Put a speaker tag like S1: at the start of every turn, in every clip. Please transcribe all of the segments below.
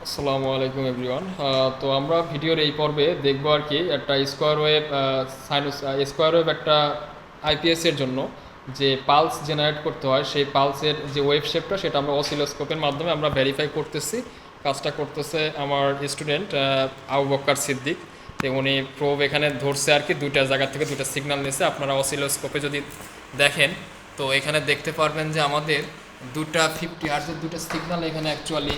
S1: আসসালামু আলাইকুম এভরিওয়ান। তো আমরা ভিডিওর এই পর্বে দেখবো আর কি একটা স্কোয়ার ওয়েভ সাইনুস স্কোয়ার ওয়েভ একটা আইপিএসের জন্য যে পালস জেনারেট করতে হয় সেই পালসের যে ওয়েভ শেপটা সেটা আমরা অসিলোস্কোপের মাধ্যমে আমরা ভেরিফাই করতেছি। কাজটা করতেছে আমার স্টুডেন্ট আবু বক্কর সিদ্দিক। তো উনি প্রোব এখানে ধরছে আর কি, দুইটা জায়গা থেকে দুইটা সিগন্যাল নিয়েছে। আপনারা অসিলোস্কোপে যদি দেখেন তো এখানে দেখতে পারবেন যে আমাদের দুটা 50 হার্জের দুটো সিগন্যাল এখানে অ্যাকচুয়ালি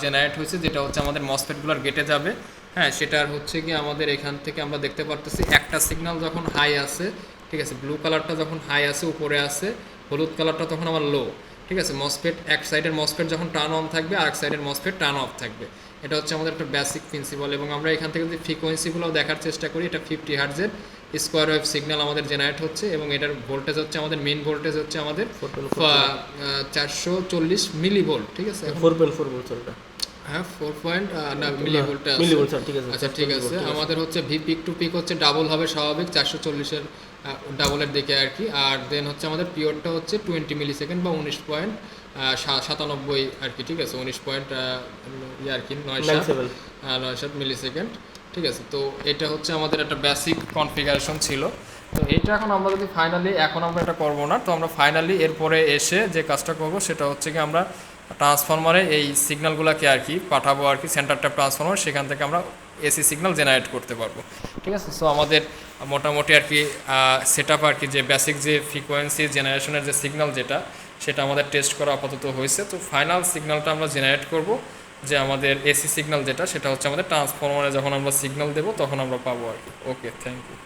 S1: জেনারেট হয়েছে, যেটা হচ্ছে আমাদের মসফেটগুলোর গেটে যাবে। হ্যাঁ, সেটার হচ্ছে কি আমাদের এখান থেকে আমরা দেখতে পারতেছি একটা সিগন্যাল যখন হাই আছে, ঠিক আছে, ব্লু কালারটা যখন হাই আছে উপরে আছে, হলুদ কালারটা তখন আমার লো। ঠিক আছে, মসফেট এক সাইডের মসফেট যখন টার্ন অন থাকবে আর এক সাইডের মসফেট টার্ন অফ থাকবে। এটা হচ্ছে আমাদের একটা বেসিক প্রিন্সিপাল। এবং আমরা এখান থেকে যদি ফ্রিকোয়েন্সিগুলো দেখার চেষ্টা করি, এটা 50 হার্জের স্কোয়ার ওয়েভ সিগন্যাল আমাদের জেনারেট হচ্ছে এবং এটার ভোল্টেজ হচ্ছে আমাদের মেইন ভোল্টেজ হচ্ছে আমাদের 440 মিলি ভোল্ট। ঠিক আছে,
S2: 4.4 ভোল্ট।
S1: হ্যাঁ 4 পয়েন্ট না মিলি ভোল্টে আছে।
S2: মিলি ভোল্ট, ঠিক আছে।
S1: আচ্ছা ঠিক আছে, আমাদের হচ্ছে ভি পিক টু পিক হচ্ছে ডাবল হবে স্বাভাবিক 440-এর ডাবলের দিকে আর কি। আর দেন হচ্ছে আমাদের পিরিয়ডটা হচ্ছে 20 মিলি সেকেন্ড বা 19.97 আর কি। ঠিক আছে, 19 পয়েন্ট আর কি 9.7 মিলি সেকেন্ড। ঠিক আছে, তো এটা হচ্ছে আমাদের একটা বেসিক কনফিগারেশন ছিল। তো এটা এখন আমরা যদি ফাইনালি, এখন আমরা এটা করবো না, তো আমরা ফাইনালি এরপরে এসে যে কাজটা করব সেটা হচ্ছে কি আমরা ট্রান্সফরমারে এই সিগন্যালগুলোকে আর কি পাঠাবো আর কি সেন্টার ট্যাপ ট্রান্সফরমার, সেখান থেকে আমরা এসি সিগন্যাল জেনারেট করতে পারবো। ঠিক আছে, সো আমাদের মোটামুটি আর কি সেট আপ আর কি, যে বেসিক যে ফ্রিকোয়েন্সি জেনারেশনের যে সিগন্যাল যেটা, সেটা আমাদের টেস্ট করা আপাতত হয়েছে। তো ফাইনাল সিগন্যালটা আমরা জেনারেট করব, যে আমাদের এসি সিগন্যাল যেটা, সেটা হচ্ছে আমাদের ট্রান্সফরমারে যখন আমরা সিগন্যাল দেবো তখন আমরা পাবো আর কি। ওকে, থ্যাংক ইউ।